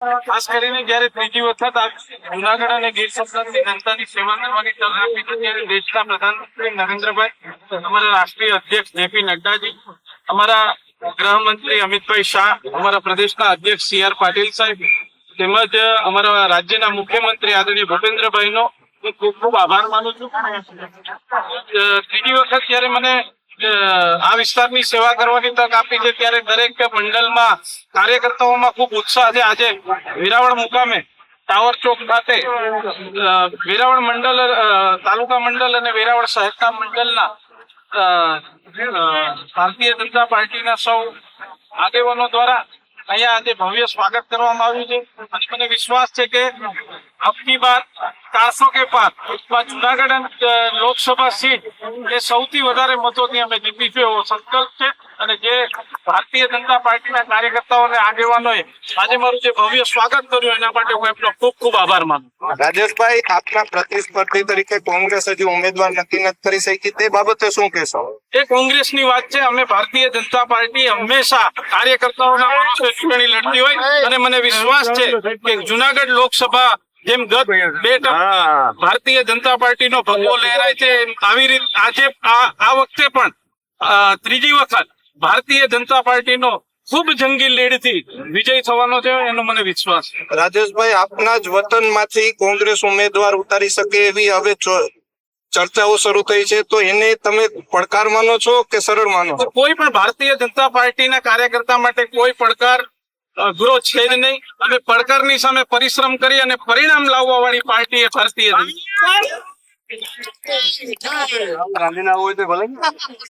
ખાસ કરીને જયારે ત્રીજી વખત આ જુનાગઢ અને ગીર સોમનાથની જનતાની સેવા કરવાની તક આપી છે ત્યારે દેશના પ્રધાનમંત્રી નરેન્દ્રભાઈ, અમારા રાષ્ટ્રીય અધ્યક્ષ જેપી નડ્ડાજી, અમારા ગૃહમંત્રી અમિતભાઈ શાહ, અમારા પ્રદેશના અધ્યક્ષ CR પાટીલ સાહેબ તેમજ અમારા રાજ્યના મુખ્યમંત્રી આદરણીય ભૂપેન્દ્રભાઈનો હું ખૂબ ખૂબ આભાર માનું છું. ત્રીજી વખત જયારે મને આ વિસ્તારની સેવા કરવાની તક આપી છે ત્યારે દરેક મંડળમાં કાર્યકર્તાઓમાં ખૂબ ઉત્સાહ છે. આજે વેરાવળ મુકામે ટાવર ચોક ખાતે વેરાવળ મંડળ, તાલુકા મંડળ અને વેરાવળ સહકાર મંડળના ભારતીય જનતા પાર્ટીના સૌ આગેવાનો દ્વારા અહીંયા આજે ભવ્ય સ્વાગત કરવામાં આવ્યું છે અને મને વિશ્વાસ છે કે અબકી બાર 400 કે પાર જુનાગઢ લોકસભા સીટ એ સૌથી વધારે મતોથી અમે જીતીશું એવો સંકલ્પ છે. અને જે ભારતીય જનતા પાર્ટીના કાર્યકર્તાઓ અને આગેવાનોએ આજે મારું જે ભવ્ય સ્વાગત કર્યું એના માટે હું એમનો ખૂબ ખૂબ આભાર માનું. રાજેશભાઈ, આપના પ્રતિસ્પર્ધી તરીકે કોંગ્રેસ હજી ઉમેદવાર નક્કી નથી કરી શકી, તે બાબતે શું કહેશો? એ કોંગ્રેસની વાત છે. અમે ભારતીય જનતા પાર્ટી હંમેશા કાર્યકર્તાઓના ભરોસે ચૂંટણી લડતી હોય અને મને વિશ્વાસ છે કે જુનાગઢ લોકસભા જેમ ગત 2 ટર્મ ભારતીય જનતા પાર્ટીનો ભગવો લહેરાય છે આવી રીતે આજે આ વખતે પણ ત્રીજી વખત ભારતીય જનતા પાર્ટીનો ખૂબ જંગી લીડથી વિજય થવાનો છે એનો મને વિશ્વાસ છે. રાજેશભાઈ, આપના જ વતનમાંથી કોંગ્રેસ ઉમેદવાર ઉતારી શકે એવી હવે ચર્ચાઓ શરૂ થઈ છે, તો એને તમે પડકાર માનો છો કે સરળ માનો છો? કોઈ પણ ભારતીય જનતા પાર્ટીના કાર્યકર્તા માટે કોઈ પડકાર અઘરો છે જ નહીં અને પડકારની સામે પરિશ્રમ કરી અને પરિણામ લાવવા વાળી પાર્ટી એ ભારતીય જનતા